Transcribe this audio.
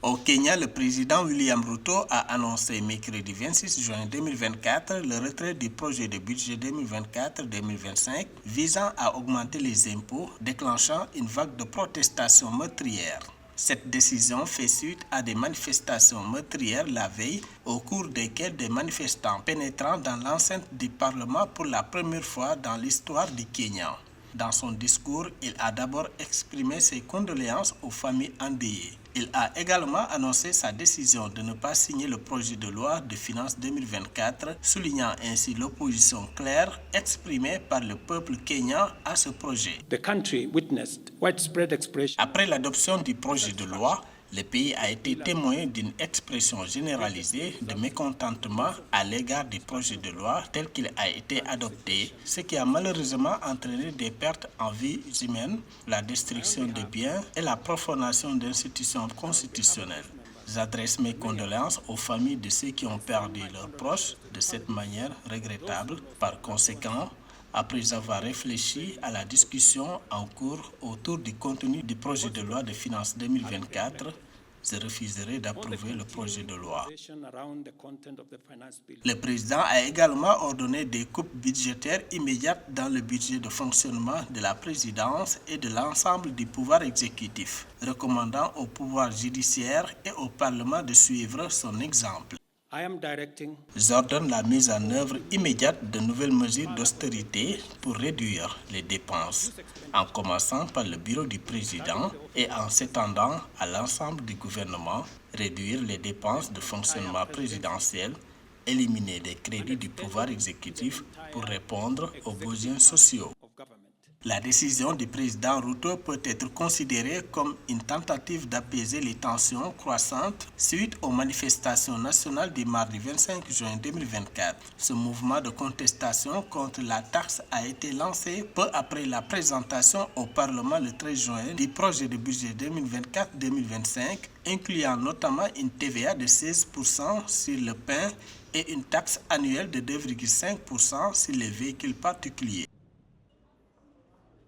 Au Kenya, le président William Ruto a annoncé mercredi 26 juin 2024 le retrait du projet de budget 2024-2025 visant à augmenter les impôts, déclenchant une vague de protestations meurtrières. Cette décision fait suite à des manifestations meurtrières la veille, au cours desquelles des manifestants pénétrant dans l'enceinte du Parlement pour la première fois dans l'histoire du Kenya. Dans son discours, il a d'abord exprimé ses condoléances aux familles endeuillées. Il a également annoncé sa décision de ne pas signer le projet de loi de finances 2024, soulignant ainsi l'opposition claire exprimée par le peuple kenyan à ce projet. Après l'adoption du projet de loi, le pays a été témoin d'une expression généralisée de mécontentement à l'égard du projet de loi tel qu'il a été adopté, ce qui a malheureusement entraîné des pertes en vies humaines, la destruction de biens et la profanation d'institutions constitutionnelles. J'adresse mes condoléances aux familles de ceux qui ont perdu leurs proches de cette manière regrettable. Par conséquent, après avoir réfléchi à la discussion en cours autour du contenu du projet de loi de finances 2024, je refuserai d'approuver le projet de loi. Le président a également ordonné des coupes budgétaires immédiates dans le budget de fonctionnement de la présidence et de l'ensemble du pouvoir exécutif, recommandant au pouvoir judiciaire et au Parlement de suivre son exemple. J'ordonne la mise en œuvre immédiate de nouvelles mesures d'austérité pour réduire les dépenses, en commençant par le bureau du président et en s'étendant à l'ensemble du gouvernement, réduire les dépenses de fonctionnement présidentiel, éliminer les crédits du pouvoir exécutif pour répondre aux besoins sociaux. La décision du président Ruto peut être considérée comme une tentative d'apaiser les tensions croissantes suite aux manifestations nationales du mardi 25 juin 2024. Ce mouvement de contestation contre la taxe a été lancé peu après la présentation au Parlement le 13 juin du projet de budget 2024-2025, incluant notamment une TVA de 16% sur le pain et une taxe annuelle de 2,5% sur les véhicules particuliers.